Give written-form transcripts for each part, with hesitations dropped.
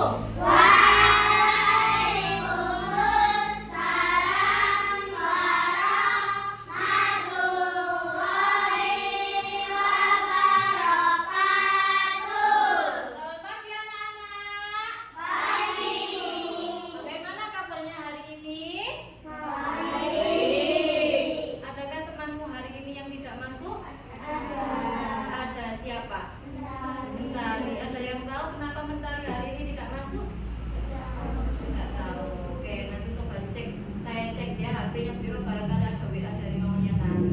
Waalaikumsalam warahmatullahi wabarakatuh. Selamat pagi anak-anak. Pagi. Bagaimana kabarnya hari ini? Baik. Adakah temanmu hari ini yang tidak masuk? Ada. Ada siapa? Mentari. Ada yang tahu kenapa Mentari hari ini tidak masuk? Tidak tahu. Oke, nanti coba cek. Saya cek ya HP-nya Biro, barangkali ada WA dari mamanya Tari.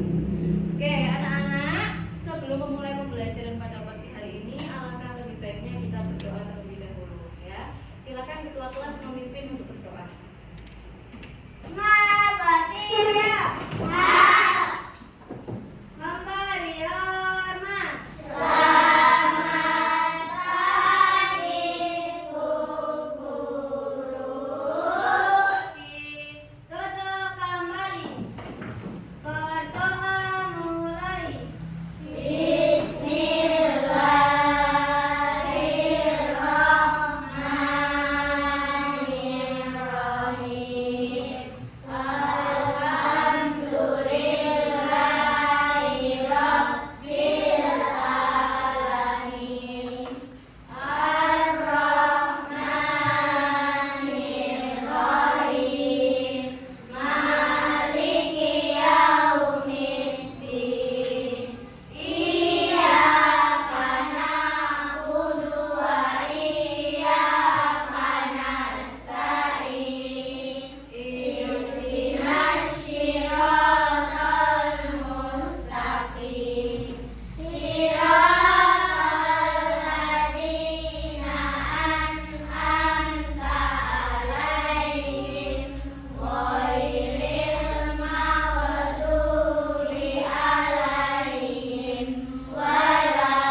Oke, anak-anak, sebelum memulai pembelajaran pada pagi hari ini, alangkah lebih baiknya kita berdoa terlebih dahulu ya. Silakan ketua kelas memimpin untuk berdoa. Memberi hormat. Selamat pagi, Bu Guru. Duduk kembali. Berdoa mulai. Bismillahirrahmanirrahim. Alhamdulillahirabbil alamin. Ar-Rahmanir-Rahim. Maliki yaumiddin. Iyyaka na'budu wa iyyaka nasta'in. Ihdinas siratal mustaqim. Siratal ladzina an'amta 'alaihim ghairil maghdubi 'alaihim waladdallin.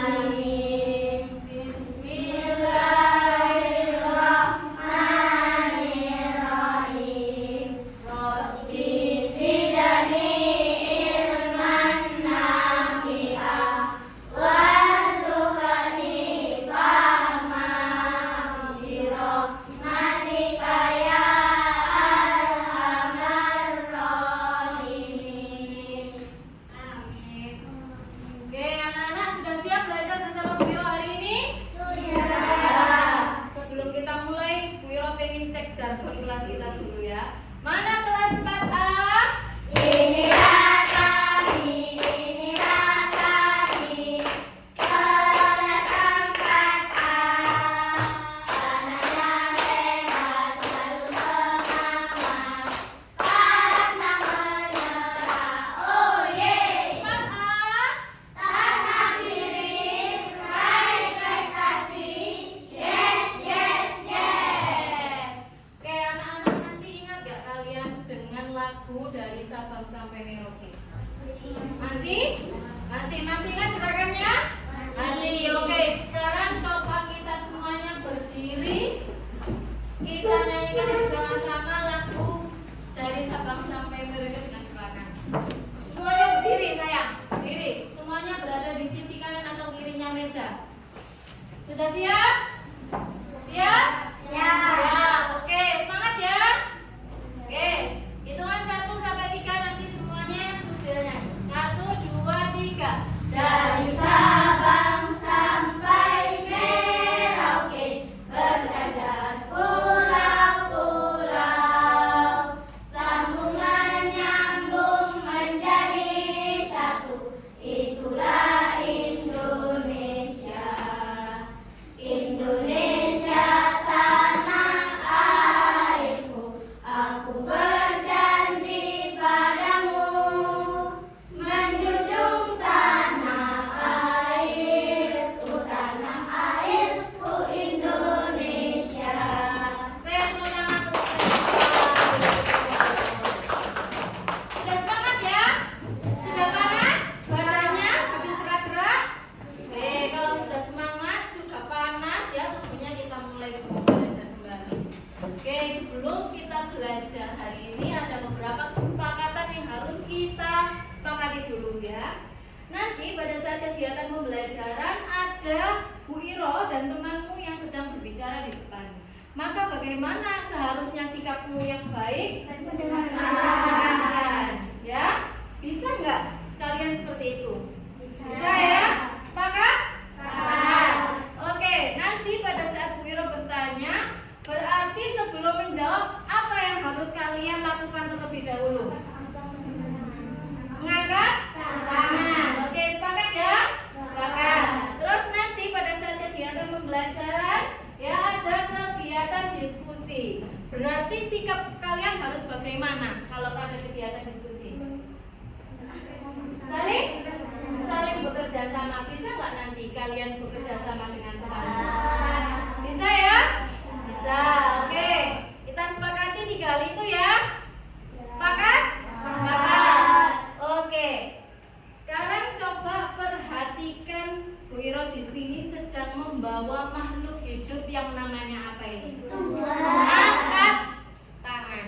Amin. Bismillahirrahmanirrahim. Rabbi zidni ilman nafi'an warzuqni fahman birahmatika ya arhamar rahimin. Amin. Oke, anak-anak sudah siap belajar bersama Bu Wiro hari ini? Sudah. Sebelum kita mulai, Bu Wiro pengen cek jargon kelas kita dulu ya. Mana kelas 4A? Inilah kami, kelas 4A. Anaknya hebat, selalu semangat, pantang menyerah. Oh yeay. 4A. Tanam diri, raih prestasi. Yes, yes, yes. Oke, anak-anak masih ingat gak kalian dengan lagu dari Sabang sampai Merauke? Masih? Masih ingat gerakannya? Masih. Oke, sekarang coba kita semuanya berdiri. Kita nyanyikan bersama-sama lagu dari Sabang sampai Merauke dengan gerakan. Semuanya berdiri, sayang. Berdiri. Semuanya berada di sisi kanan atau kirinya meja. Sudah siap? Siap? Siap. Oke, semangat ya. Oke, hitungan 1 sampai 3 nanti semuanya sudah nyanyi. 1, 2, 3. Dari Sabang sampai Merauke, berjajar pulau-pulau, sambung menyambung menjadi satu. Itulah Indonesia. Indonesia tanah airku, aku berjanji padamu, menjunjung tanah airku Indonesia. Oke, semuanya masuk. Sudah semangat ya? Sudah panas? Badannya habis gerak-gerak? Oke, kalau sudah semangat, sudah panas ya, tentunya kita mulai belajar kembali. Oke, sebelum kita belajar hari ini ada beberapa kesepakatan yang harus kita sepakati dulu ya. Nanti pada saat kegiatan pembelajaran ada Bu Iro dan temanmu yang sedang berbicara di depan. Maka bagaimana seharusnya sikapmu yang baik? Mendengarkan, ya? Bisa nggak kalian seperti itu? Bisa ya? Sepakat? Sepakat. Oke, nanti pada saat Bu Iro bertanya, berarti sebelum menjawab apa yang harus kalian lakukan terlebih dahulu? Mengangkat tangan. Oke, sepakat ya? Sepakat. Terus nanti pada saat kegiatan pembelajaran ya ada kegiatan diskusi. Berarti sikap kalian harus bagaimana kalau ada kegiatan diskusi? Saling bekerja sama. Bisa nggak nanti kalian bekerja sama dengan teman? Bisa ya? Bisa. Oke. Kita sepakati 3 hal itu ya. Sepakat? Sepakat. Oke. Sekarang coba perhatikan Bu Iro di sini sedang membawa makhluk hidup yang namanya apa ini? Angkat tangan.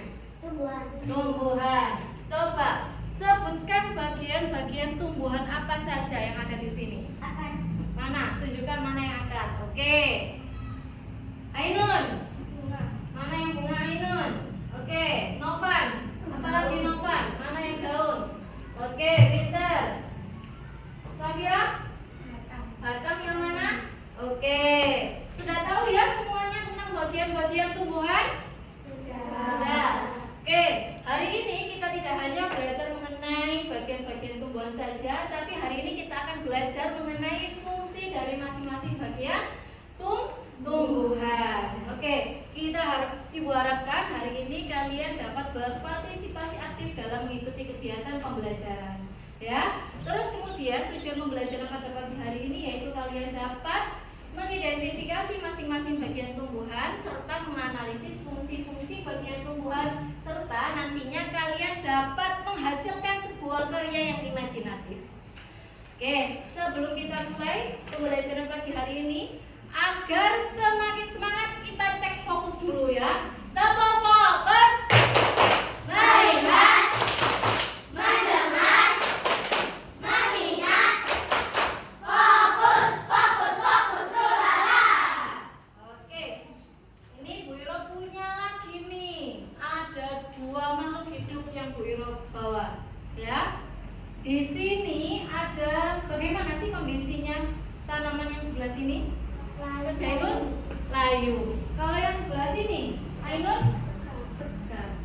Tumbuhan. Coba sebutkan bagian-bagian tumbuhan apa saja yang ada di sini. Mana? Tunjukkan mana yang akar. Oke. Ainun. Mana yang bunga Ainun? Oke. Novan. Apalagi Novan? Mana yang daun? Oke. Peter. Safira? Batang yang mana? Oke. Sudah tahu ya semuanya tentang bagian-bagian tumbuhan? Sudah. Oke. Hari ini kita tidak hanya belajar mengenai bagian-bagian tumbuhan saja, tapi hari ini kita akan belajar mengenai fungsi dari masing-masing bagian tumbuhan. Oke, Ibu harapkan hari ini kalian dapat berpartisipasi aktif dalam mengikuti kegiatan pembelajaran. Ya, terus kemudian tujuan pembelajaran pada pagi hari ini yaitu kalian dapat mengidentifikasi masing-masing bagian tumbuhan serta menganalisis fungsi-fungsi bagian tumbuhan serta nantinya kalian dapat menghasilkan sebuah karya yang imajinatif. Oke, sebelum kita mulai pembelajaran pagi hari ini, agar semakin semangat kita cek fokus dulu ya. Double fokus. Melihat, mendengar, mengingat. Fokus lala. Oke, ini Bu Iro punya lagi nih. Ada 2 makhluk hidup yang Bu Iro bawa, ya. Di sini ada bagaimana sih kondisinya tanaman yang sebelah sini? Mas Ainun layu. Kalau yang sebelah sini, Ainun segar.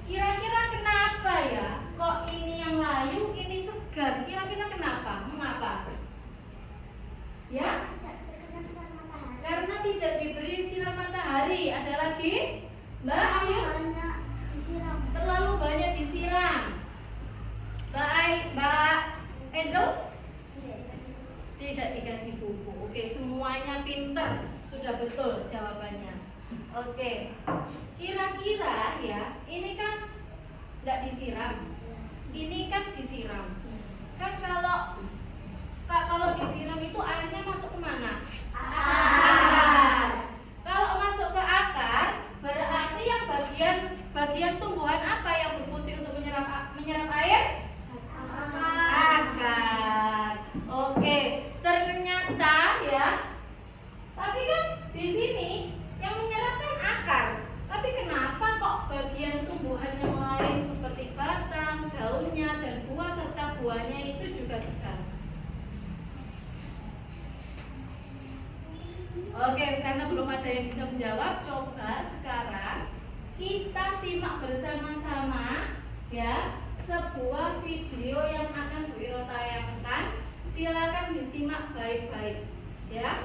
Kira-kira kenapa ya? Kok ini yang layu, ini segar? Kira-kira kenapa? Mengapa? Ya? Karena tidak diberi sinar matahari. Ada lagi? Mbak Ayu? Terlalu banyak disiram. Mbak Angel? Tidak dikasih pupuk. Oke, semuanya pintar. Sudah betul jawabannya. Oke. Kira-kira ya, ini kan tidak disiram. Ini kan disiram. Kan kalau disiram itu airnya masuk ke mana? Akar. Kalau masuk ke akar, berarti yang bagian tumbuhan apa yang berfungsi untuk menyerap air? Akar. Oke, ternyata ya. Tapi kan di sini yang menyerap kan akar. Tapi kenapa kok bagian tumbuhan yang lain seperti batang, daunnya, dan buah serta buahnya itu juga segar? Oke, karena belum ada yang bisa menjawab, coba sekarang kita simak bersama-sama ya sebuah video yang akan Bu Iro tayangkan. Silakan disimak baik-baik ya.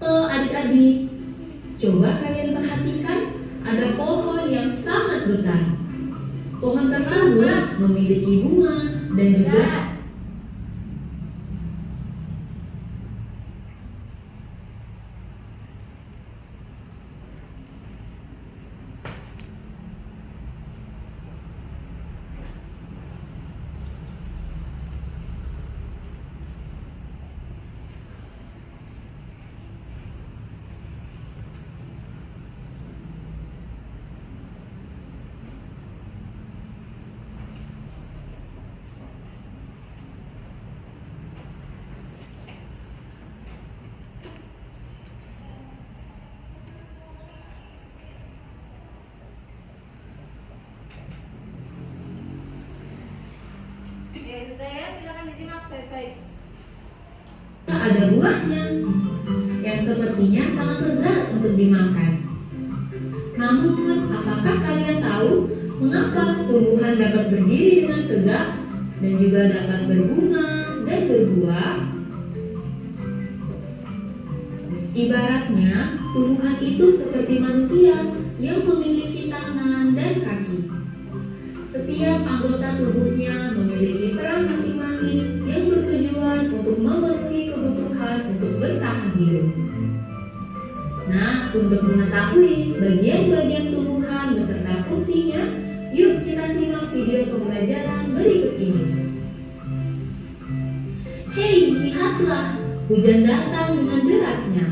Adik-adik, coba kalian perhatikan ada pohon yang sangat besar. Pohon tersebut memiliki bunga dan juga Butet, silakan disimak baik-baik. Ada buahnya yang sepertinya sangat lezat untuk dimakan. Namun, apakah kalian tahu mengapa tumbuhan dapat berdiri dengan tegak dan juga dapat berbunga dan berbuah? Ibaratnya, tumbuhan itu seperti manusia yang memiliki tangan dan kaki. Setiap anggota tubuhnya memiliki peran masing-masing yang bertujuan untuk memenuhi kebutuhan untuk bertahan hidup. Nah, untuk mengetahui bagian-bagian tumbuhan beserta fungsinya, yuk kita simak video pembelajaran berikut ini. Hei, lihatlah, hujan datang dengan derasnya.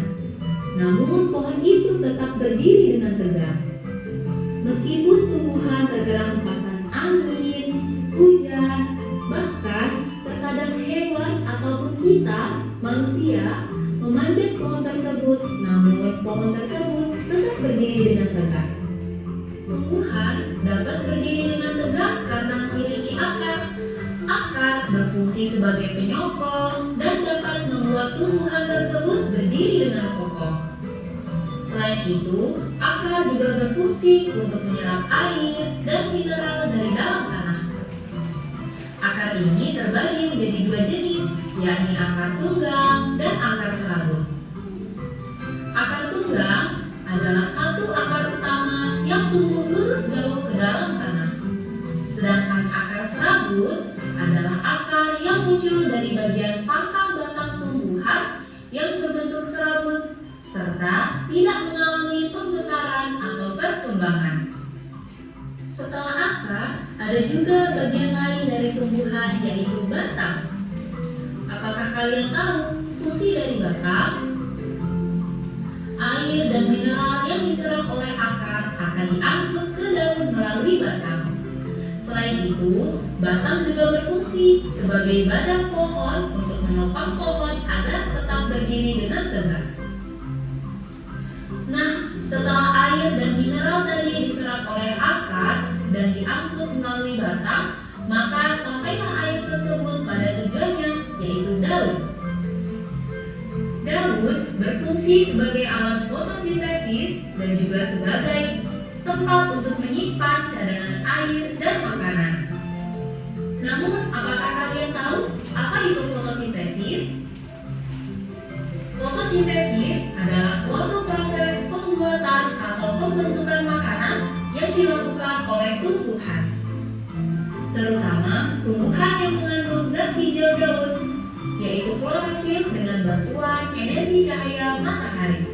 Namun pohon itu tetap berdiri dengan tegak. Meskipun tumbuhan terkena hempasan angin, hujan, bahkan terkadang hewan ataupun kita, manusia, memanjat pohon tersebut, namun pohon tersebut tetap berdiri dengan tegak. Tumbuhan dapat berdiri dengan tegak karena memiliki akar. Akar berfungsi sebagai penyokong dan dapat membuat tumbuhan tersebut berdiri dengan kokoh. Selain itu, akar juga berfungsi untuk menyerap air dan mineral dari dalam tanah. Akar ini terbagi menjadi dua jenis, yakni akar tunggang dan akar serabut. Akar tunggang adalah satu akar utama yang tumbuh lurus jauh ke dalam tanah. Sedangkan akar serabut adalah akar yang muncul dari bagian pangkal batang tumbuhan yang berbentuk serabut serta tidak mengalami pembesaran atau perkembangan. Setelah akar, ada juga bagian lain dari tumbuhan yaitu batang. Apakah kalian tahu fungsi dari batang? Air dan mineral yang diserap oleh akar akan diangkut ke daun melalui batang. Selain itu, batang juga berfungsi sebagai badan pohon untuk menopang pohon agar tetap berdiri dengan tegak. Nah, setelah air dan mineral tadi diserap oleh akar dan diangkut melalui batang, maka sampailah air tersebut pada tujuannya, yaitu daun. Daun berfungsi sebagai alat fotosintesis dan juga sebagai tempat untuk menyimpan cadangan air dan makanan. Namun, apakah kalian tahu apa itu fotosintesis? Fotosintesis adalah suatu proses pembuatan atau pembentukan makanan yang dilakukan oleh tumbuhan, terutama tumbuhan yang mengandung zat hijau daun, yaitu klorofil dengan bantuan energi cahaya matahari.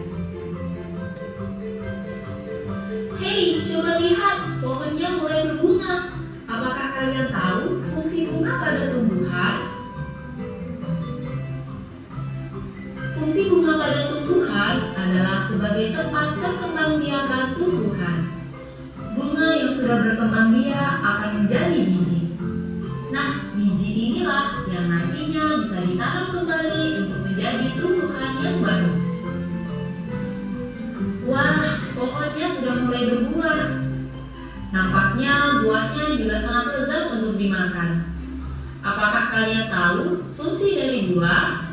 Hei, coba lihat, pohonnya mulai berbunga. Apakah kalian tahu fungsi bunga pada tumbuhan? Fungsi bunga pada tumbuhan adalah sebagai tempat perkembangbiakan tumbuhan. Bunga yang sudah berkembang biak akan menjadi biji. Nah, biji inilah yang nantinya bisa ditanam kembali untuk menjadi tumbuhan yang baru. Wah, pohonnya sudah mulai berbuah. Nampaknya buahnya juga sangat lezat untuk dimakan. Apakah kalian tahu fungsi dari buah?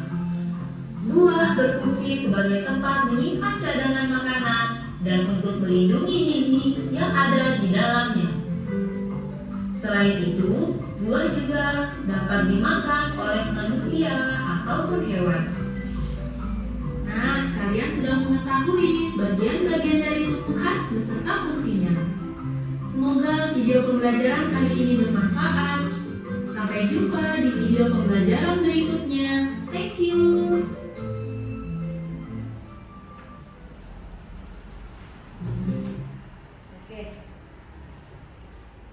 Buah berfungsi sebagai tempat menyimpan cadangan makanan dan untuk melindungi biji yang ada di dalamnya. Selain itu, buah juga dapat dimakan oleh manusia ataupun hewan. Nah, kalian sudah mengetahui bagian-bagian dari tumbuhan beserta fungsinya. Semoga video pembelajaran kali ini bermanfaat. Sampai jumpa di video pembelajaran berikutnya. Thank you.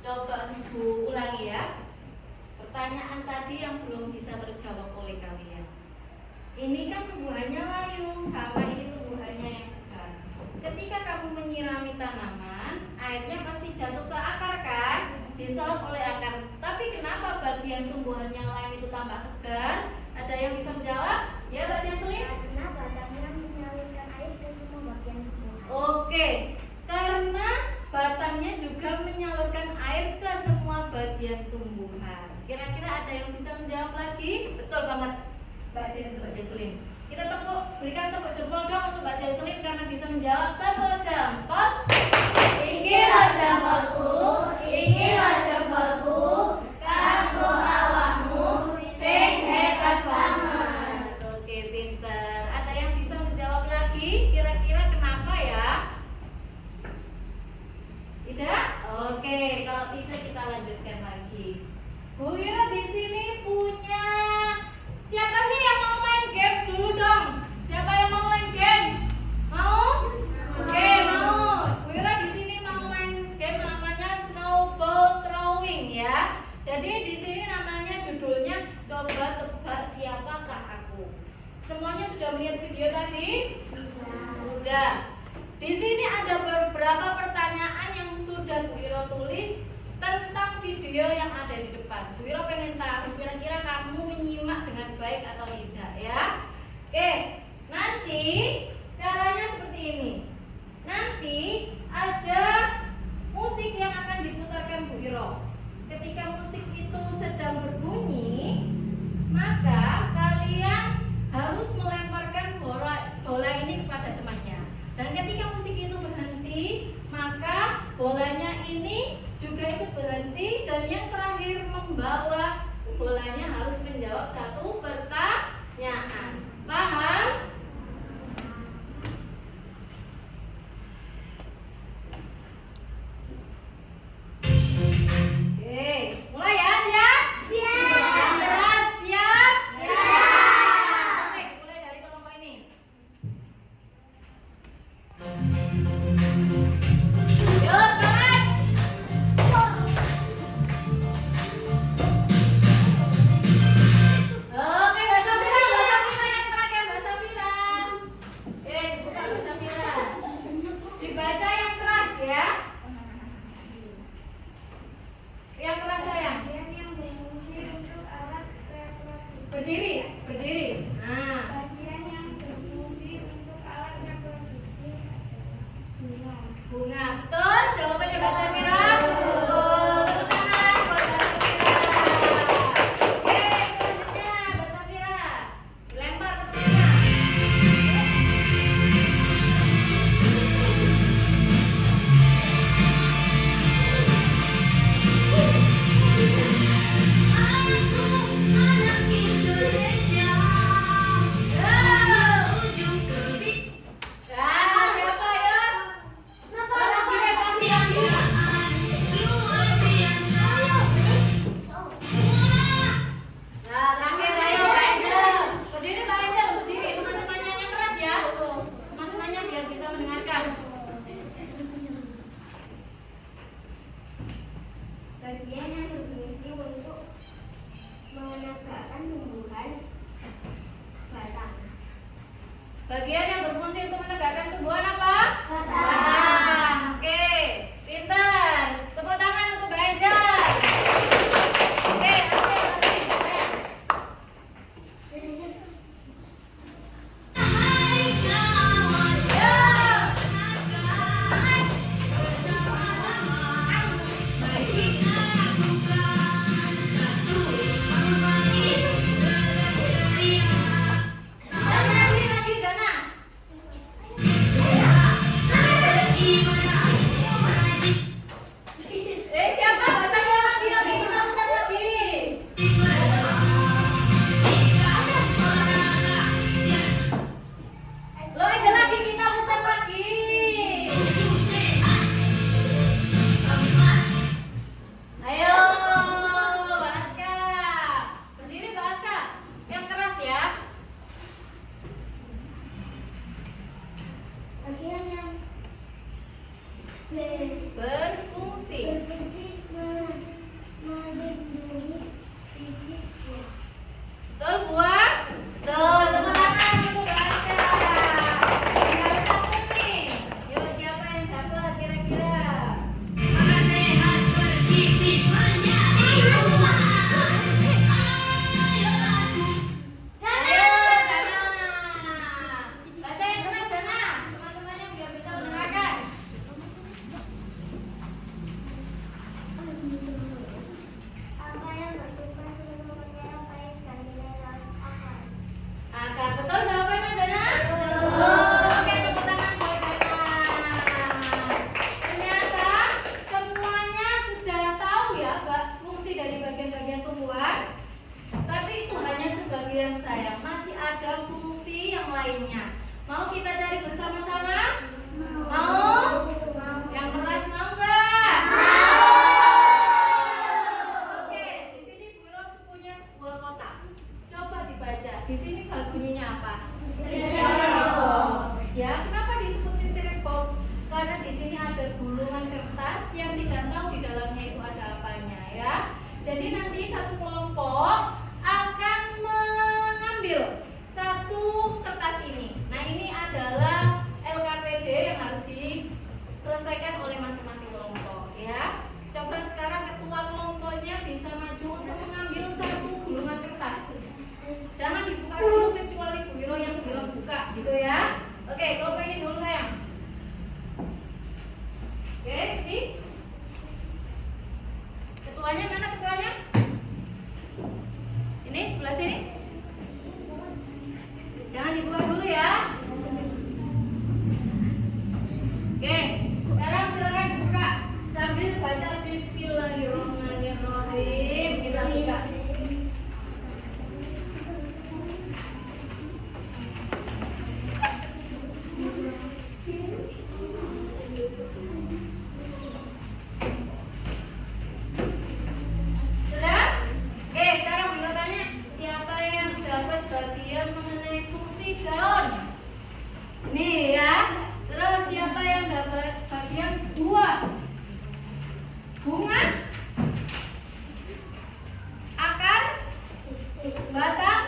Coba Ibu ulangi ya. Pertanyaan tadi yang belum bisa terjawab oleh kalian. Ini kan tumbuhannya layu, sama ini tumbuhannya yang segar. Ketika kamu menyirami tanaman, airnya pasti jatuh ke akar kan? Diserap oleh akar. Tapi kenapa bagian tumbuhan yang lain itu tampak segar? Ada yang bisa menjawab? Ya, Mbak Jesslyn? Karena batangnya menyalurkan air ke semua bagian tumbuhan. Oke, karena batangnya juga menyalurkan air ke semua bagian tumbuhan. Kira-kira ada Ada yang bisa menjawab lagi? Betul banget Mbak Jen untuk Mbak Jesslyn. Kita berikan tepuk jempol dong untuk Mbak Jesslyn karena bisa menjawab. Tepuk jempol. Inilah jempolku, inilah jempolku, kanggo awakmu, sing hebat banget. Oke, pinter. Ada yang bisa menjawab lagi? Kira-kira kenapa ya? Tidak? Oke, kalau tidak kita lanjutkan lagi. Bu Ira di sini punya siapa sih yang mau main games dulu dong? Siapa yang mau main games? Mau? Oke, mau. Bu Ira di sini mau main game namanya snowball throwing ya. Jadi di sini namanya judulnya coba tebak siapakah aku. Semuanya sudah melihat video tadi? Sudah. Di sini ada beberapa pertanyaan yang sudah Bu Ira tulis tentang video yang ada di depan. Bu Ira pengen tahu kira-kira kamu menyimak dengan baik atau tidak ya. Oke, nanti caranya seperti ini. Nanti ada musik yang akan diputarkan Bu Ira. Ketika musik itu sedang berbunyi, maka kalian harus melemparkan bola ini kepada temannya. Dan ketika musik itu berhenti, maka bolanya ini juga ikut berhenti dan yang terakhir membawa bolanya harus menjawab satu pertanyaan. Paham? Oke, mulai ya, siap? Siap. Yang keras, siap? Siap. Oke, mulai dari kelompok ini. Yo, semangat! Oke, bahasa Mira yang terakhir, bahasa Mira. Bukan bahasa Mira. Dibaca yang keras ya. Yang keras sayang. Bagian yang berfungsi untuk alat reproduksi. Berdiri, berdiri. Nah, Bagian yang berfungsi untuk alat reproduksi adalah bunga. bunga. Betul, jawabannya bahasa Mira. Betul, tepuk tangan buat bahasa Mira. Oke, selanjutnya bahasa Mira. Lempar ke temannya. Ya, siapa ya? Lagi Reza Fiansyah. Nah, terakhir ayo Pak Angel. Berdiri Pak Angel, berdiri. Teman-temannya yang keras ya. Teman-temannya biar bisa mendengarkan. Bagian yang berfungsi untuk menegakkan tumbuhan batang. Bagian yang berfungsi untuk menegakkan tumbuhan apa? Batang. Batang. Oke, pintar. Tepuk tangan untuk Mbak Angel. Oke, nanti. Lagi, Dana. Siapa? Bahasanya lagi, kita putar lagi. Lo aja lagi, kita putar lagi. Ayo, Mbak Aska. Berdiri Mbak Aska. Yang keras ya. Bagian yang Berfungsi. berfungsi melindungi biji buah. Betul buah. Tuh, tepuk tangan untuk Mbak Aska. Tinggal satu nih. Yuk, siapa yang dapat kira-kira? Ayo, Dana. Baca yang keras, Dana. Teman-temannya biar bisa mendengarkan. Apa yang bertugas untuk Jadi nanti satu kelompok akan mengambil satu kertas ini. Nah, ini adalah LKPD yang harus diselesaikan oleh masing-masing kelompok ya. Coba sekarang ketua kelompoknya bisa maju untuk mengambil satu gulungan kertas. Jangan dibuka dulu kecuali Bu Wiro yang bilang buka gitu ya. Oke, kelompok ini dulu sayang. Oke, ini ketuanya mana ketuanya? Ini sebelah sini. Jangan dibuka dulu ya. Oke, sekarang silakan buka sambil baca Bismillahirrahmanirrahim. Kita buka. Sudah? Oke, sekarang kita tanya siapa yang dapat bagian mengenai fungsi daun? Nih ya. Terus siapa yang dapat bagian buah? Bunga? Akar? Batang?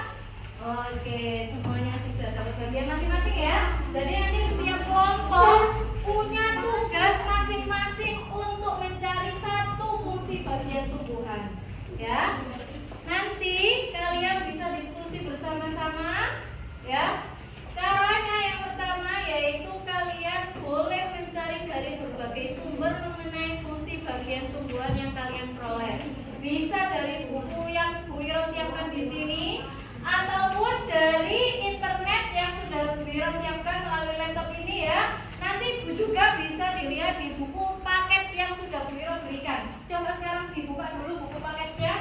Oke, semuanya sudah dapat bagian masing-masing ya. Jadi nanti setiap kelompok punya tugas masing-masing untuk mencari satu fungsi bagian tumbuhan. Ya. Nanti kalian bisa diskusi bersama-sama ya. Caranya yang pertama yaitu kalian boleh mencari dari berbagai sumber mengenai fungsi bagian tumbuhan yang kalian peroleh. Bisa dari buku yang Bu Wiro siapkan di sini ataupun dari internet yang sudah Bu Wiro siapkan melalui laptop ini ya. Nanti juga bisa dilihat di buku paket yang sudah Bu Wiro berikan. Coba sekarang dibuka dulu buku paketnya.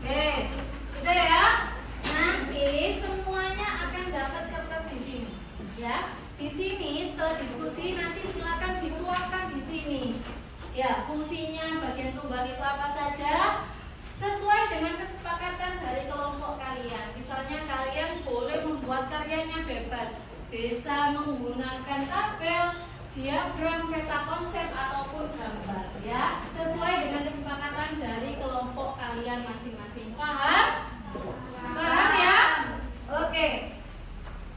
Oke, sudah ya. Nanti semuanya akan dapat kertas di sini, ya. Di sini setelah diskusi nanti silakan dituangkan di sini. Ya, fungsinya bagian tumbuhan itu apa saja sesuai dengan kesepakatan dari kelompok kalian. Misalnya kalian boleh membuat karyanya bebas, bisa menggunakan tabel, diagram, peta konsep ataupun gambar ya, sesuai dengan kesepakatan dari kelompok kalian masing-masing. Paham? Paham ya? Oke.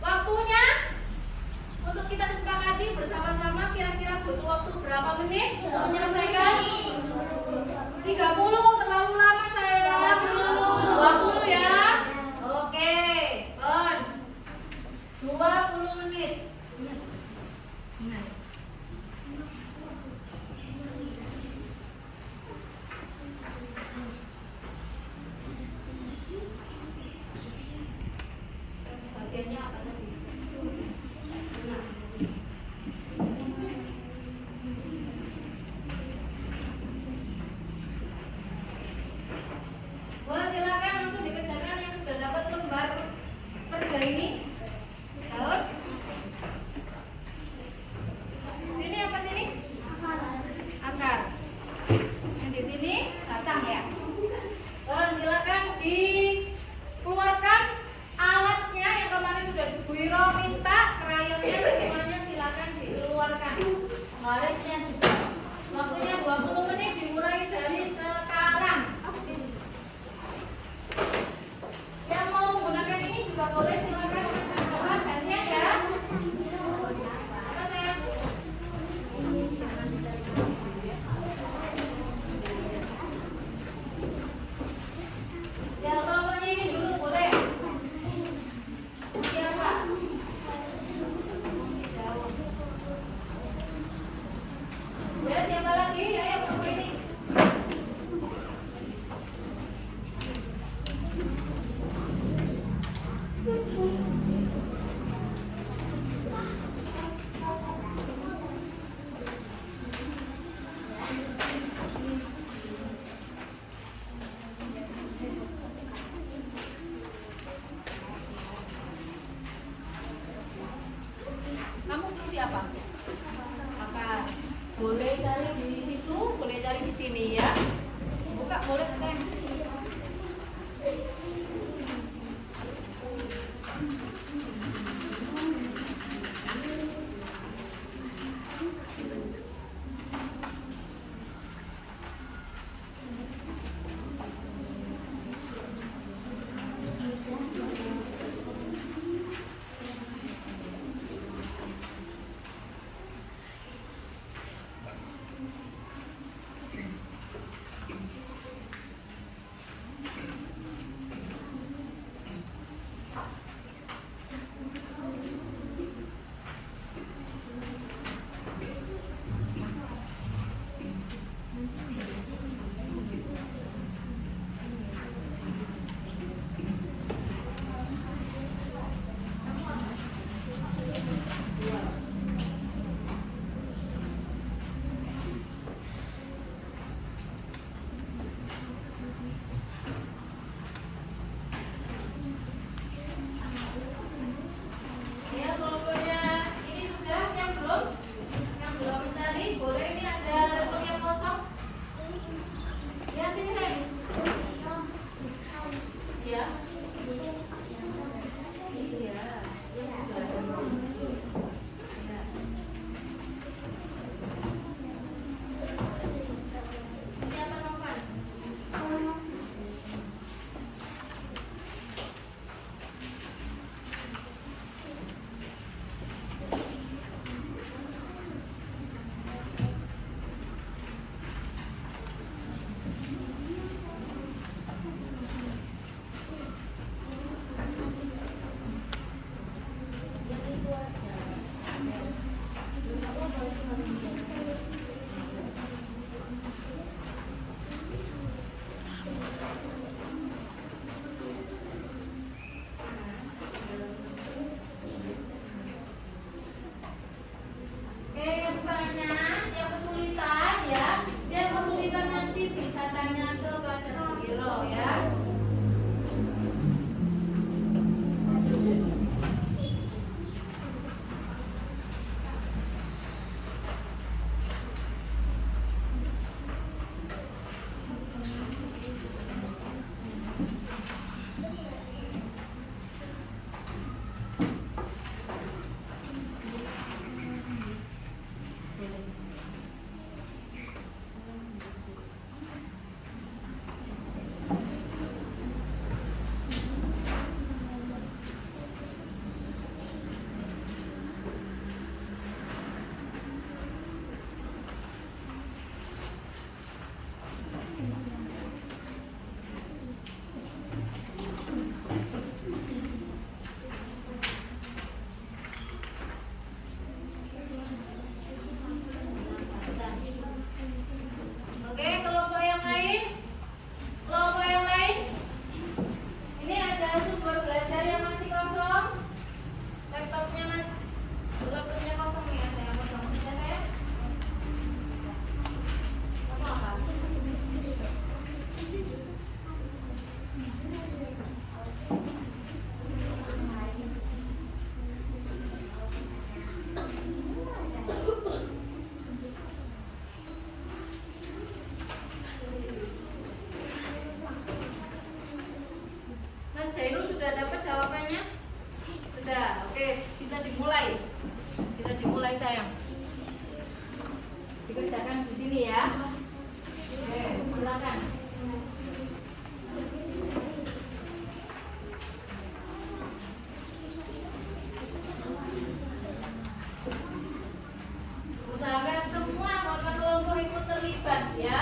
Waktunya untuk kita kesepakati bersama-sama kira-kira butuh waktu berapa menit untuk menyelesaikan? 30 terlalu lama saya. 20 ya. Oke. On. 20 menit. Nah. Bagiannya apa tadi? Nah. Boleh silakan langsung dikerjakan yang sudah dapat lembar kerja ini. Daun. Sini apa sini? Akar. Yang di sini batang ya. Boleh silakan dikeluarkan alatnya yang kemarin sudah Bu Wiro minta, krayonnya semuanya silakan dikeluarkan. Garisnya juga. Waktunya 20 menit dimulai dari sekarang. Yang mau menggunakan ini juga boleh silakan mencoba gantian ya. Apa sayang? Ya, kelompoknya ini dulu boleh. Siapa? Daun. Ya, siapa lagi? Ayo kelompok ini. Kamu fungsi apa? Akar. Boleh cari di situ sini ya. Buka boleh kan? Ya, kelompoknya ini sudah yang belum mencari, boleh ini ada laptop yang kosong. Ya, sini sayang. Ya. Iya. Siapa Novan? Oke, bukannya yang kesulitan ya, yang kesulitan nanti bisa tanya kepada Giro ya. Oke, kelompok yang lain? Kelompok yang lain? Ini ada sumber belajar yang masih kosong. Laptopnya kosong nih, ada yang kosong. Bisa saya? Apa? Mas Jainul sudah dapat jawabannya? Sudah, oke, bisa dimulai. Bisa dimulai sayang. Dikerjakan di sini ya. Oke, silakan. Usahakan semua anggota kelompok ikut terlibat ya.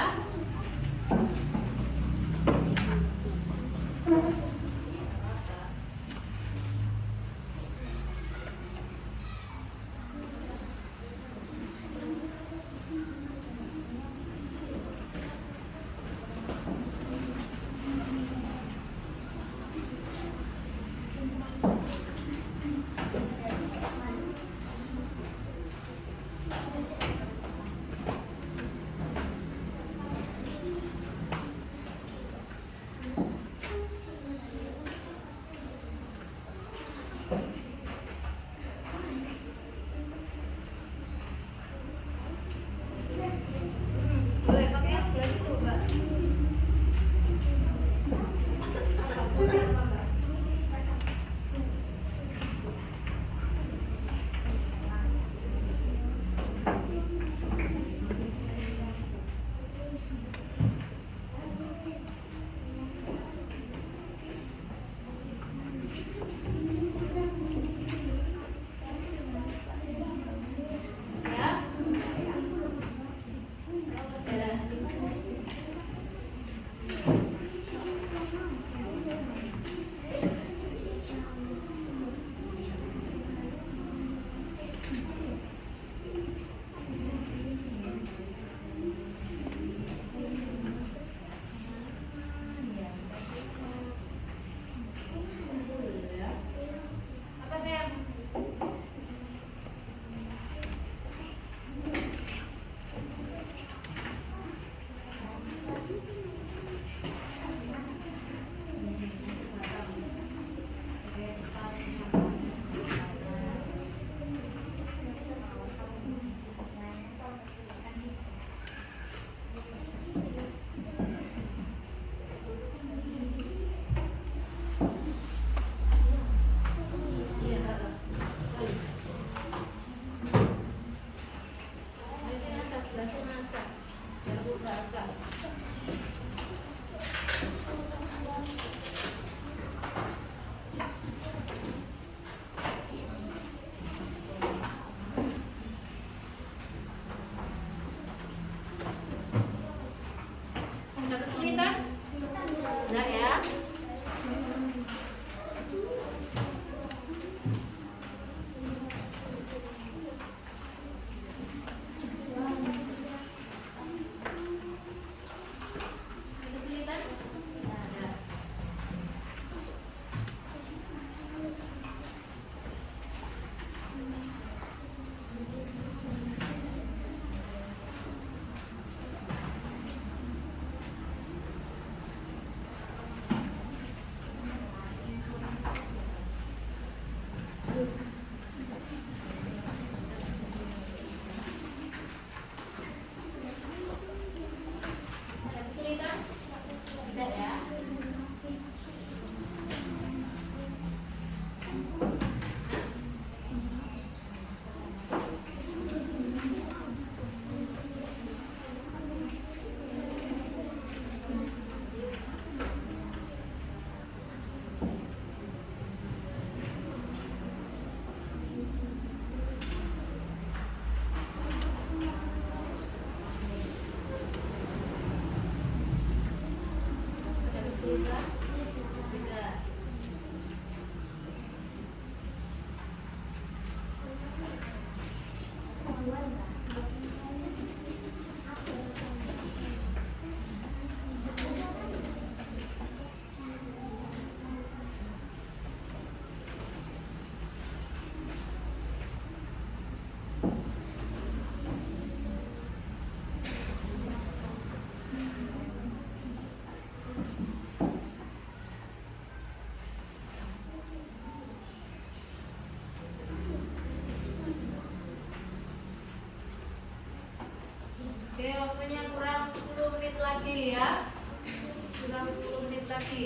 lagi ya. Kurang 10 menit lagi.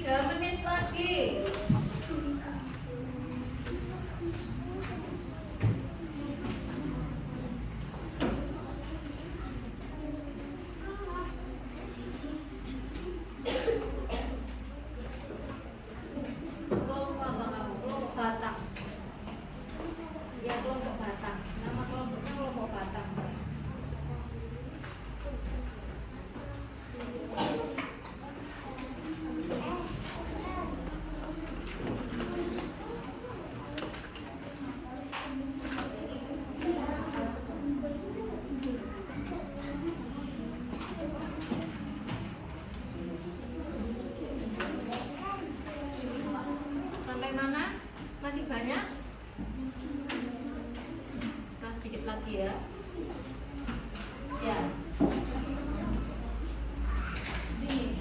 3 menit lagi. Kelompok apa kamu? Kelompok Batak. Ya, kelompok Batak. Nama kelompoknya kelompok Batak. Sampai mana? Masih banyak? Nah, sedikit lagi ya. Ya. Sini.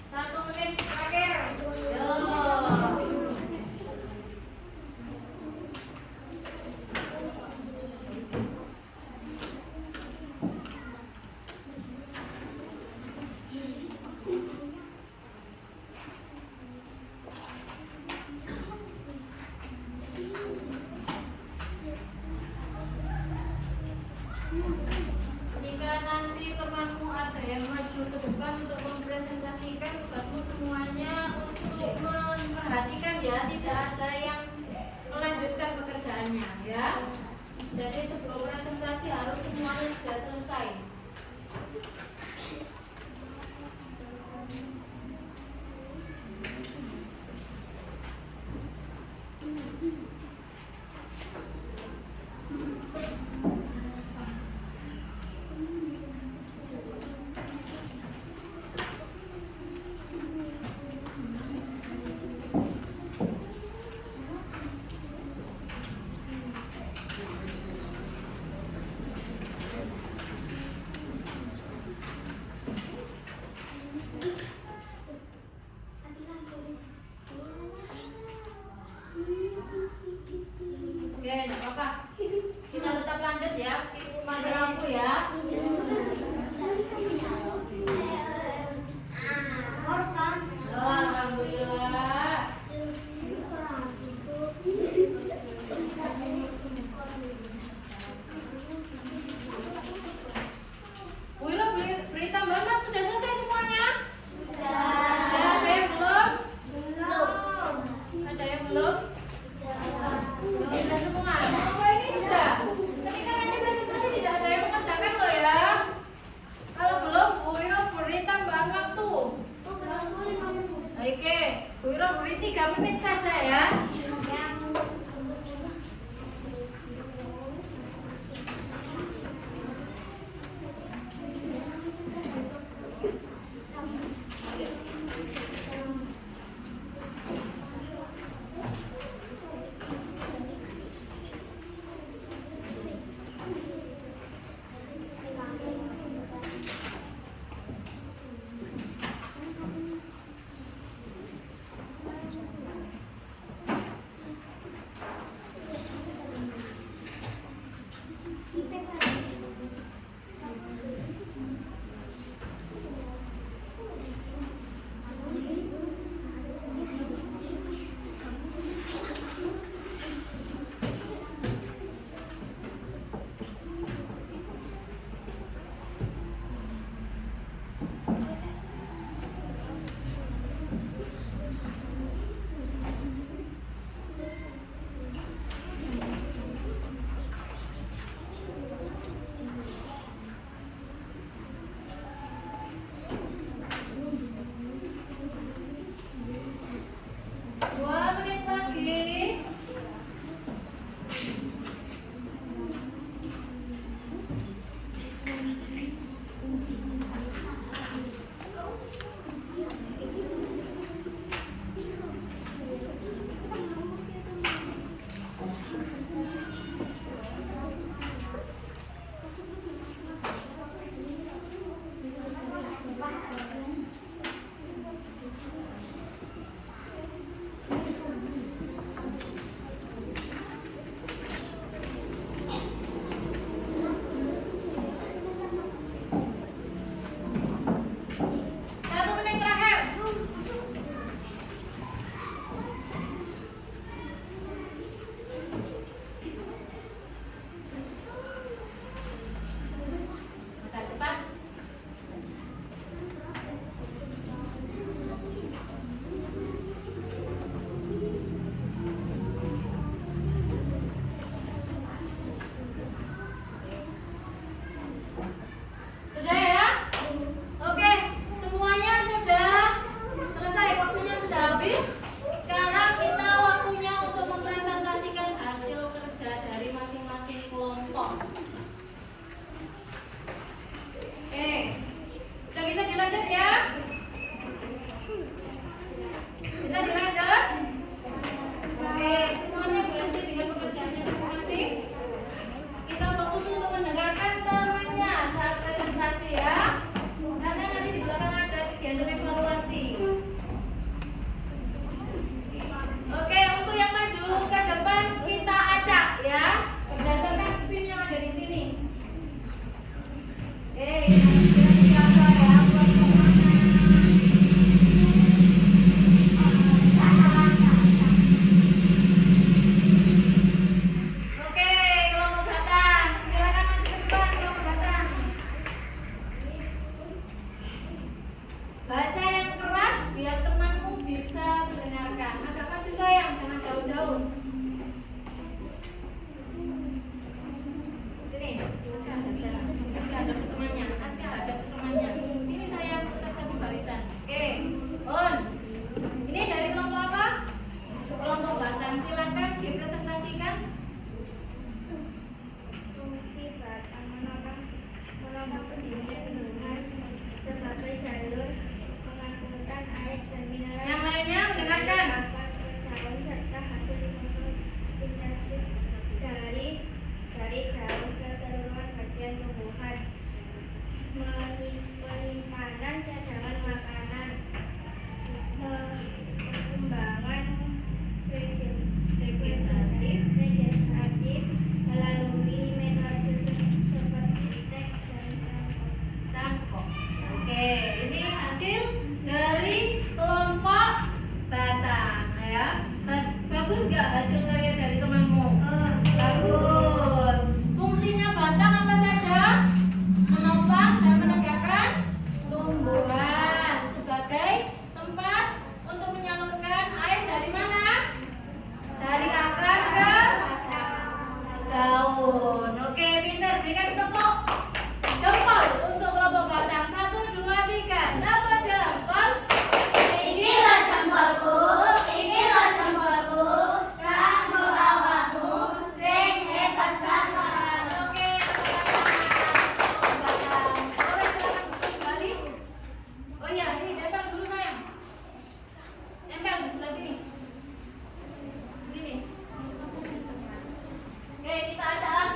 Satu menit terakhir. Yo. Jika nanti temanmu ada yang maju ke depan untuk mempresentasikan, tugasmu semuanya untuk memperhatikan ya, tidak ada yang melanjutkan pekerjaannya ya. Jadi sebelum presentasi harus semuanya sudah selesai.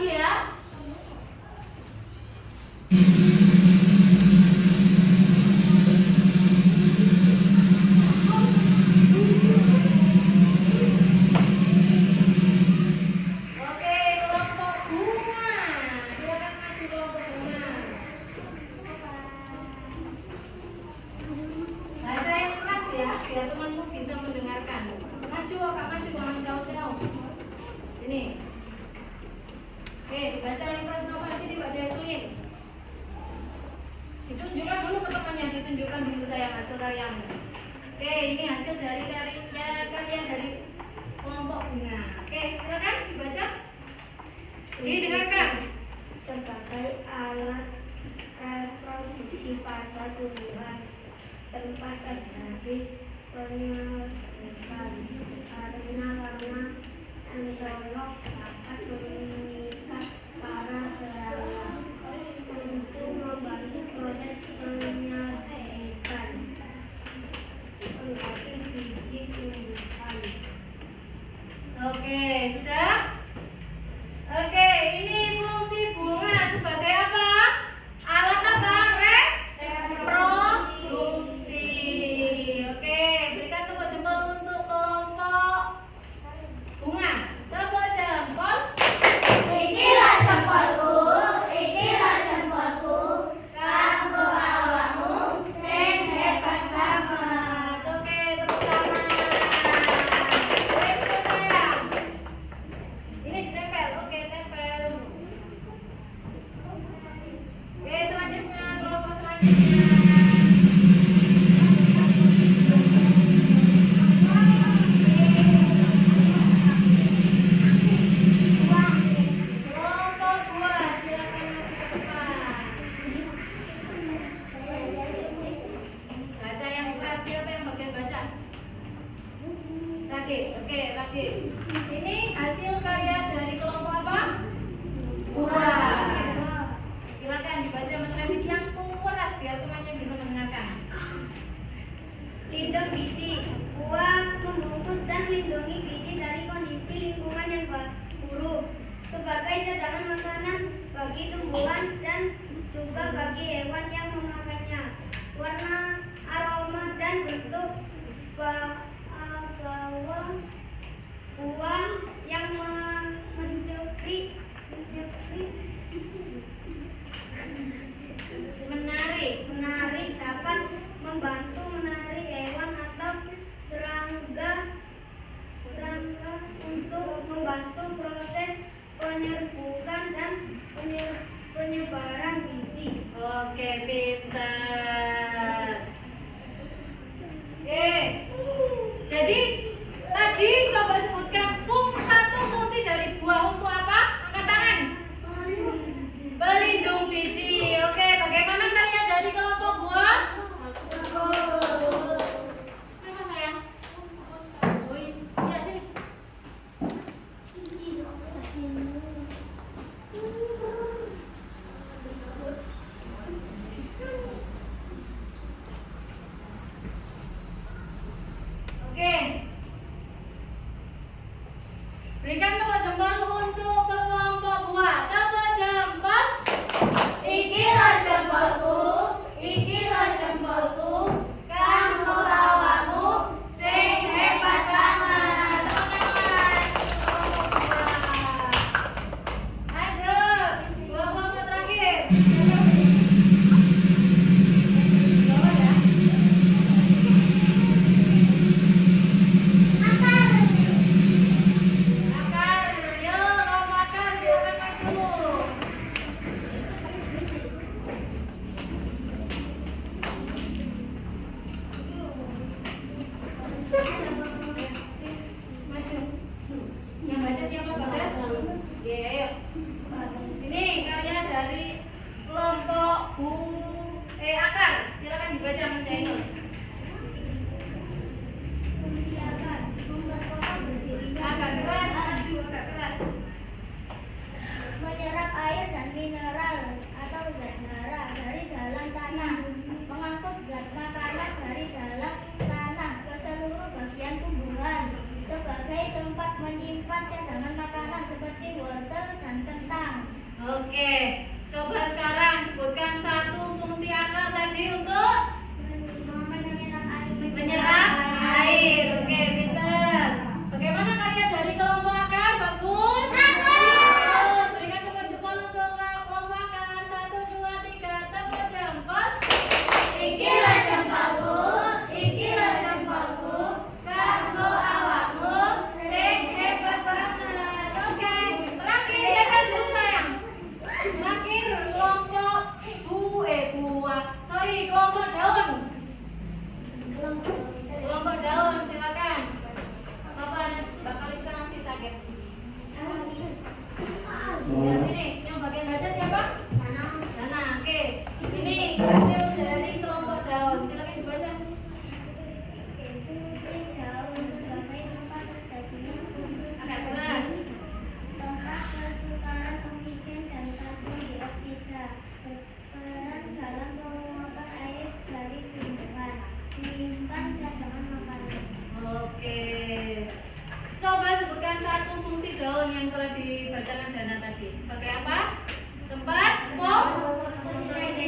lagi ya. Oke, kelompok bunga. Silakan maju kelompok bunga. Baca yang keras ya, biar temanmu bisa mendengarkan. Maju, Kak, maju, jangan jauh-jauh. Ini. Oke, dibaca yang keras nomor sini Pak Jaslin. Ditunjukkan dulu ke temannya, ditunjukkan dulu saya hasil karyamu. Oke, ini hasil dari karya dari kelompok bunga. Oke, silakan dibaca. Didengarkan. Sebagai alat reproduksi pada tumbuhan tanpa terjadi penyerbukan karena antolog dapat mengikat para serangga untuk membantu proses penyerbukan menghasil biji tumbuhan. Oke, sudah? Oke, ini fungsi bunga sebagai apa? Alat apa? Reproduksi. Oke, berikan tepuk jempol untuk kelompok bunga. Tepuk jempol. Ikilah jempolku, ikilah jempolku, kanggo awakmu sing hebat banget. Oke, tepuk tangan. Tepuk sayang. Ini ditempel. Oke, tempel. Oke, selanjutnya kelompok selanjutnya. Kelompok buah, silakan masuk ke depan. Baca yang keras, siapa yang bagian baca? Radit, oke Radit. Ini hasil karya dari kelompok apa? Buah. Silakan dibaca Mas Radit yang keras biar temannya bisa mendengarkan. Lindung biji. Buah membungkus dan lindungi biji dari kondisi lingkungan yang buruk sebagai cadangan makanan bagi tumbuhan dan juga bagi hewan yang memakannya. Warna, aroma, dan bentuk bahwa buah yang menarik dapat membantu menarik hewan atau serangga untuk membantu proses penyerbukan dan penyebaran biji. Oke, pintar. Oke. Jadi tadi coba sebutkan satu fungsi dari buah untuk apa? Angkat tangan. Pelindung biji. Oke, bagaimana karya dari kelompok buah? Kenapa sayang? Oh iya, sini. Oke. Berikan tepuk jempol untuk kelompok buah. Tepuk jempol. Ikilah jempolku, ikilah jempolku, kanggo awakmu sing hebat banget. Lanjut, kelompok terakhir. Akar, yuk kelompok akar silakan maju. Maju. Yang baca siapa Bagas? Ya, ayo. Ini karya dari kelompok akar. Silakan dibaca Mas Jainul. Fungsi akar membuat pohon berdiri Agak keras, maju agak keras. menyerap air dan mineral atau zat hara dari dalam tanah, mengangkut zat makanan dari dalam tanah ke seluruh bagian tumbuhan sebagai tempat menyimpan cadangan makanan seperti wortel dan kentang. Oke, coba sekarang sebutkan satu fungsi akar tadi untuk menyerap air. Oke, pinter. Bagaimana karya dari kelompok akar? Bagus. Bagus. Berikan tepuk jempol untuk kelompok akar. 1, 2, 3, tepuk jempol. Ikilah jempolku, Ikilah jempolku, kanggo awakmu, sing hebat banget. Oke, terakhir ya kan dulu sayang. Terakhir kelompok kelompok daun. Kelompok daun, silakan. Mbak Kalista masih sakit. Ya sini, yang bagian baca siapa? Dana. Oke, ini hasil dari kelompok daun. Silakan dibaca. Agak keras. Tempat pertukaran oksigen dan karbon dioksida berperan dalam penguapan air dari tumbuhan. Menyimpan cadangan makanan. Oke. Coba sebutkan satu fungsi daun yang telah dibacakan Dana tadi. Sebagai apa? Tempat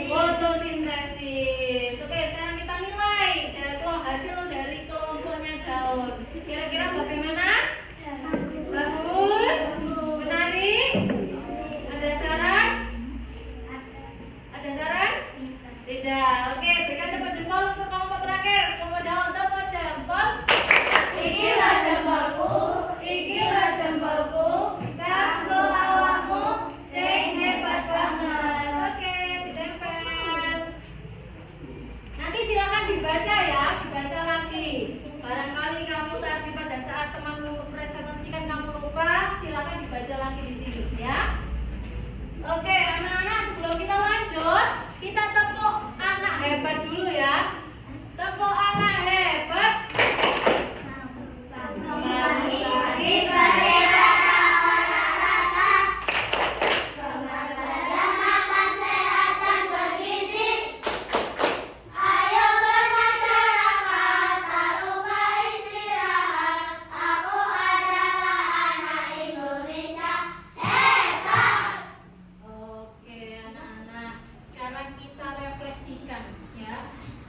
fotosintesis. Oke, sekarang kita nilai hasil dari kelompoknya daun. Kira-kira bagaimana? Bagus? Menarik? Ada saran? Ada saran? Tidak. Oke, berikan tepuk jempol untuk kelompok terakhir. Kelompok daun, tepuk jempol. Ikilah jempolku, ikilah jempolku, kanggo awakmu, sing hebat banget. Oke, ditempel. Nanti silakan dibaca ya, dibaca lagi. Barangkali kamu tadi pada saat temanmu presentasikan kamu lupa, silakan dibaca lagi di sini ya. Oke, anak-anak, sebelum kita lanjut, kita tepuk anak hebat dulu ya. Tepuk anak hebat. Kembali lagi kereta olahraga. Kembali belajar makan sehat dan bergizi. Ayo bermasyarakat, tak lupa istirahat. Aku adalah anak Indonesia hebat. Oke, anak-anak. Sekarang kita refleksikan ya.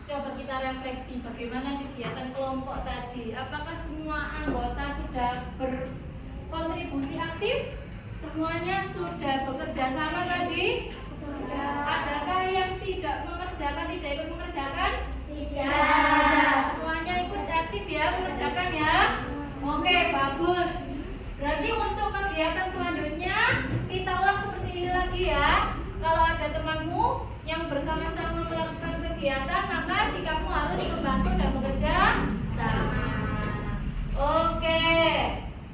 Coba kita refleksi bagaimana kegiatan kelompok tadi. Apakah semua anggota sudah berkontribusi aktif? Semuanya sudah bekerja sama tadi? Sudah. Adakah yang tidak ikut mengerjakan? Tidak. Semuanya ikut aktif ya, mengerjakan ya. Oke, bagus. Berarti untuk kegiatan selanjutnya kita ulang seperti ini lagi ya. Kalau ada temanmu yang bersama-sama melakukan kegiatan, maka sikapmu harus membantu dan bekerja sama. Oke,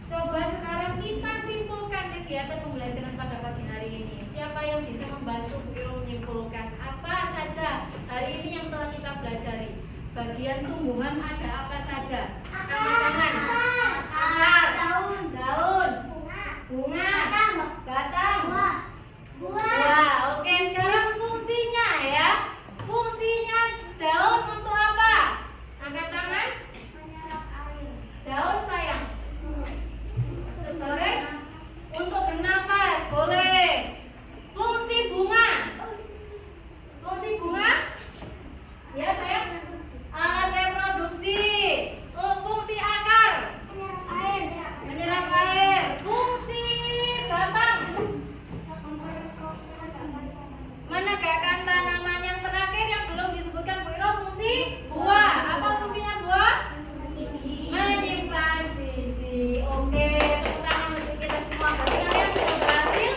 coba sekarang kita simpulkan kegiatan pembelajaran pada pagi hari ini. Siapa yang bisa membantu beliau menyimpulkan apa saja hari ini yang telah kita pelajari? Bagian tumbuhan ada apa saja? Tangan, akar, daun, bunga, batang, buah. Oke, sekarang fungsinya ya. Fungsinya daun untuk apa? Angkat tangan. Daun sayang. Sebagai untuk bernafas, boleh. Fungsi bunga. Fungsi bunga? Ya sayang. Alat reproduksi. Oh, fungsi akar. Menyerap air. Fungsi batang. Menegakkan tanaman. Yang terakhir yang belum disebutkan Bu Iro, fungsi buah. Apa fungsinya buah? Menyimpan biji. Oke, tepuk tangan untuk kita semua. Bagi kalian sudah berhasil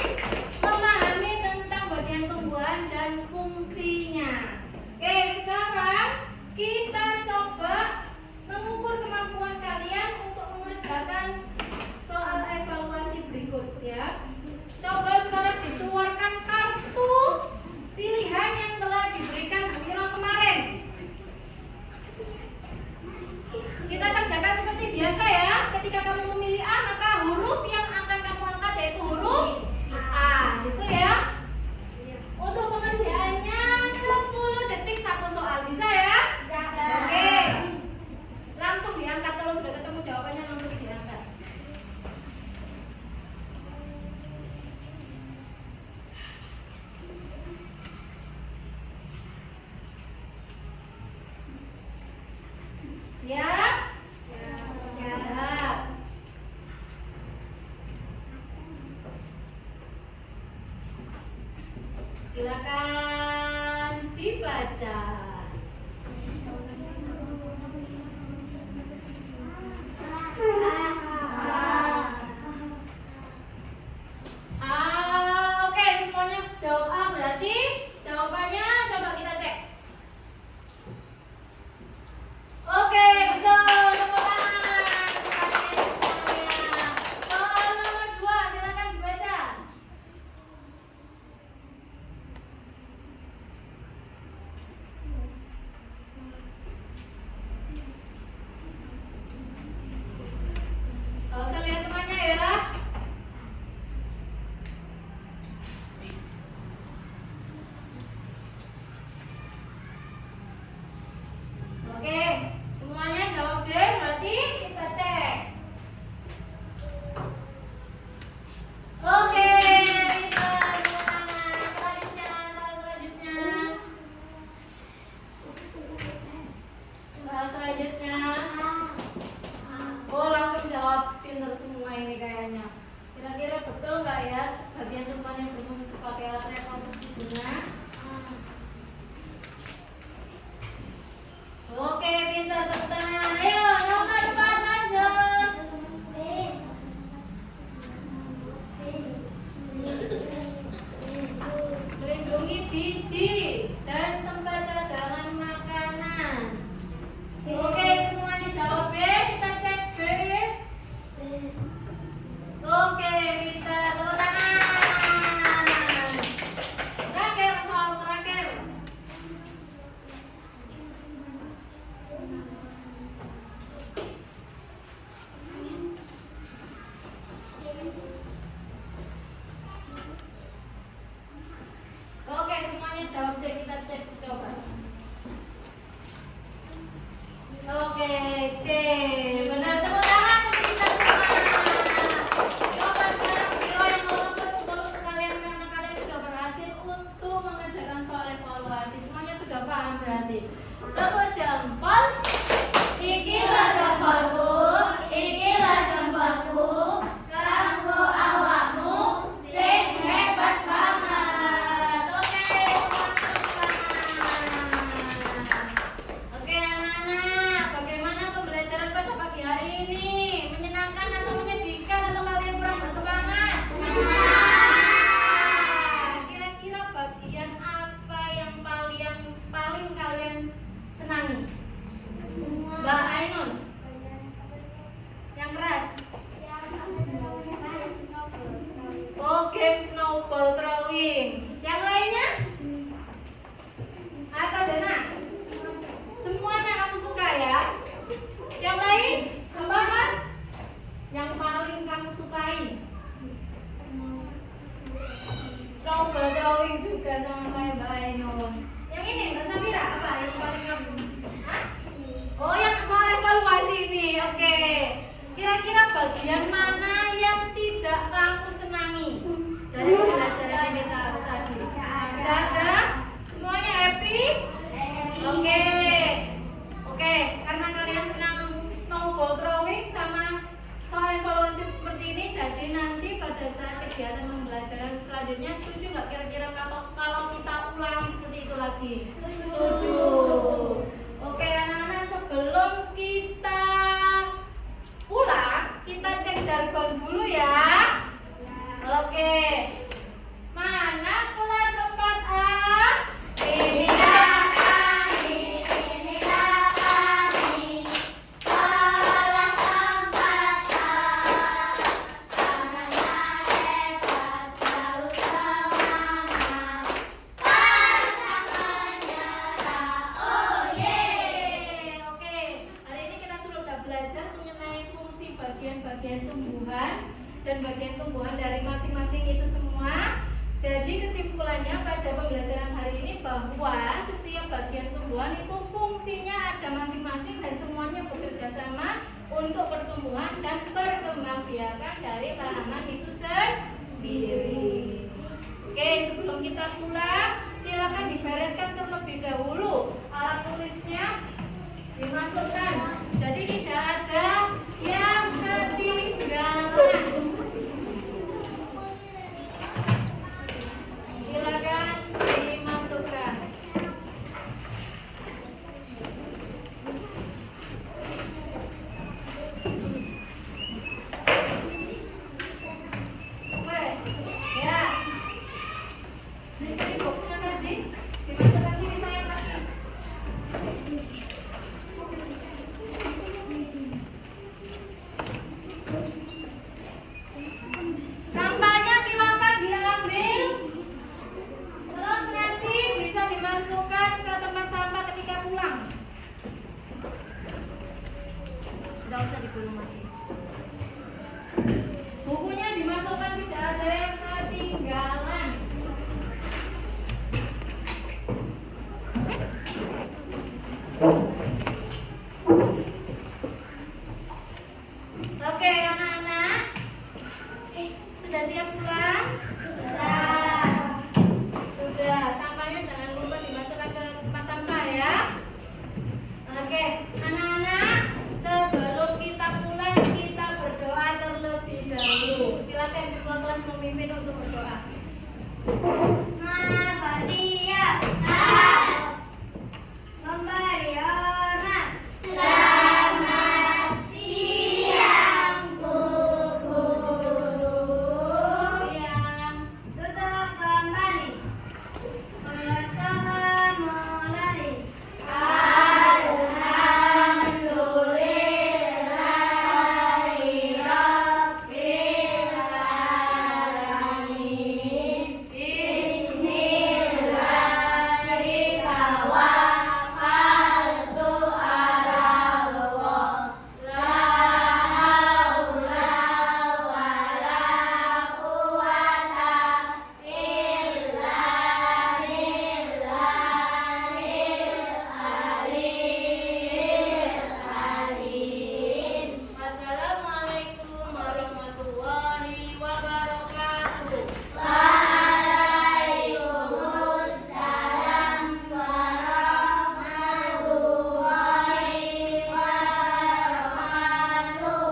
memahami tentang bagian tumbuhan dan fungsinya. Oke, sekarang kita coba mengukur kemampuan kalian untuk mengerjakan soal evaluasi berikut ya. Coba sekarang dikeluarkan kartu pilihan yang telah diberikan Bu Iro kemarin. Kita kerjakan seperti biasa ya. Ketika kamu memilih A, maka huruf yang akan kamu angkat yaitu huruf A, gitu ya. Untuk pengerjaannya 10 detik satu soal, bisa ya? Oke. Langsung diangkat kalau sudah ketemu jawabannya, langsung diangkat. Silakan dibaca. Oke, semuanya jawab A, berarti jawabannya coba kita cek. Oke, betul. Tepuk tangan. Soal nomor 2, silakan dibaca. Gak usah lihat temannya ya. Oke, semuanya jawab deh, berarti kita cek. Oke, kita tepuk tangan. Selanjutnya, soal selanjutnya. Soal selanjutnya. Oh, langsung jawab, pinter semua ini kayaknya. Kira-kira betul nggak ya bagian tumpah yang berfungsi sebagai alat reproduksi bunga? Oke, pintar, tepuk tangan. Ayo, nomor 4 lanjut. Melindungi biji dan tempat cadangan makanan. Oke, semuanya jawab B, kita cek B. Oke, pintar, tepuk tangan. Terakhir, soal terakhir. Oke, semuanya jawab C, kita cek coba. Oke, C. Benar, tepuk tangan untuk kita semua. Coba sekarang Viro yang mau lembut untuk kalian karena kalian sudah berhasil untuk mengerjakan soal evaluasi. Semuanya sudah paham berarti. Tepuk jempol. Ikilah jempolku, ikilah jempolku. Kanggo awakmu sing hebat banget. Oke, semuanya tepuk tangan. Oke anak-anak, bagaimana pembelajaran pada pagi hari ini? Menyenangkan atau menyedihkan atau kalian kurang bersemangat? Kira-kira bagian apa yang paling kalian senangi? Mbak Ainun? Yang keras? Oke, snowball throwing. Yang lainnya? Apa Dana? Semuanya kamu suka ya? Yang lain? Apa Mas? Yang paling kamu sukai? Snowball throwing juga sama kayak Mbak Ainun. Yang ini Mbak Samira apa yang paling kamu? Hah? Oh, yang soal evaluasi ini. Oke. Kira-kira bagian mana yang tidak kamu senangi dari pembelajaran yang kita tadi? Tidak ada? Semuanya happy? Oke. Oke, karena kalian senang snowball throwing sama soal evaluasi seperti ini, jadi nanti pada saat kegiatan pembelajaran selanjutnya setuju nggak kira-kira kalau kita ulangi seperti itu lagi? Setuju. Oke anak-anak, sebelum kita pulang, kita cek jargon dulu ya. Oke. Mana kelas 4A? Inilah kami, kelas 4A. Tangannya hebat, selalu semangat, pantang menyerah. Oh yeay. Oke, hari ini kita sudah belajar mengenai fungsi bagian-bagian tumbuhan dan bagian tumbuhan dari masing-masing itu semua. Jadi kesimpulannya pada pembelajaran hari ini bahwa setiap bagian tumbuhan itu fungsinya ada masing-masing dan semuanya bekerja sama untuk pertumbuhan dan perkembangbiakan dari tanaman itu sendiri. Oke, sebelum kita pulang, silakan dibereskan terlebih dahulu alat tulisnya, dimasukkan. Jadi tidak ada yang ketinggalan. Silakan untuk berdoa. Mafatia. Memberi hormat. Selamat siang, Bu Guru. Siang. Tutup kembali. Bertemu lagi. Assalamualaikum warahmatullahi wabarakatuh. Waalaikumsalam warahmatullahi wabarakatuh.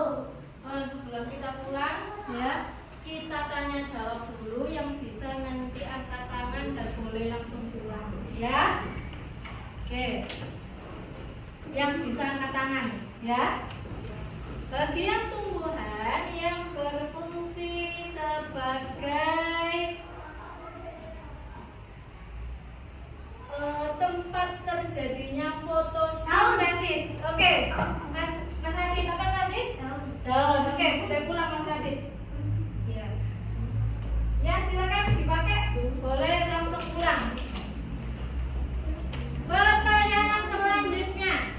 Sebelum kita pulang, ya, kita tanya jawab dulu yang bisa nanti angkat tangan dan boleh langsung pulang, ya. Oke. Yang bisa angkat tangan, ya. Bagian tumbuhan yang berfungsi sebagai tempat terjadinya fotosintesis. Oke, Mas Radit apa tadi? Daun. Oke, boleh pulang Mas Radit. Ya. Ya, silakan dipakai. Boleh langsung pulang. Pertanyaan selanjutnya.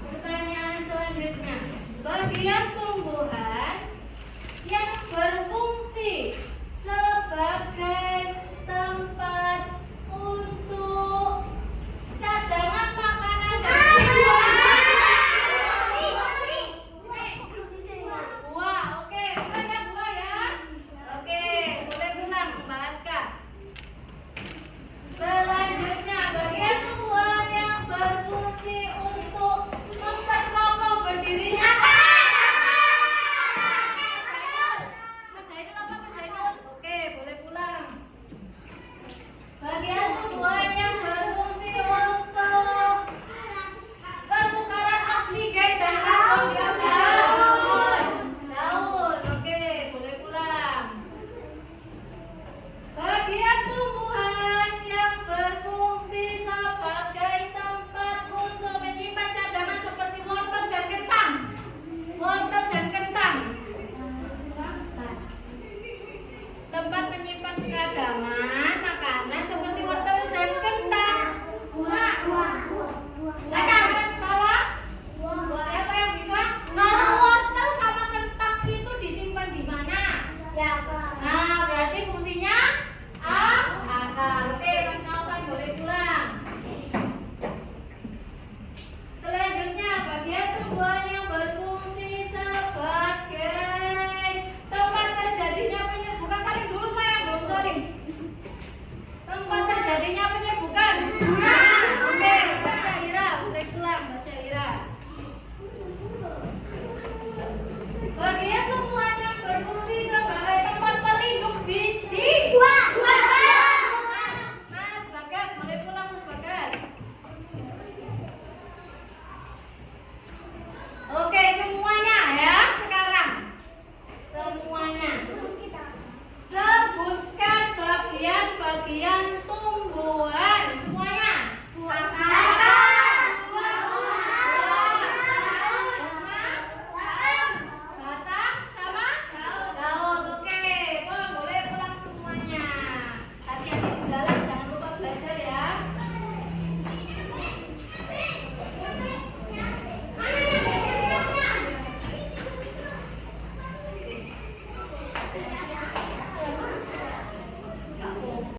Pertanyaan selanjutnya. Bagian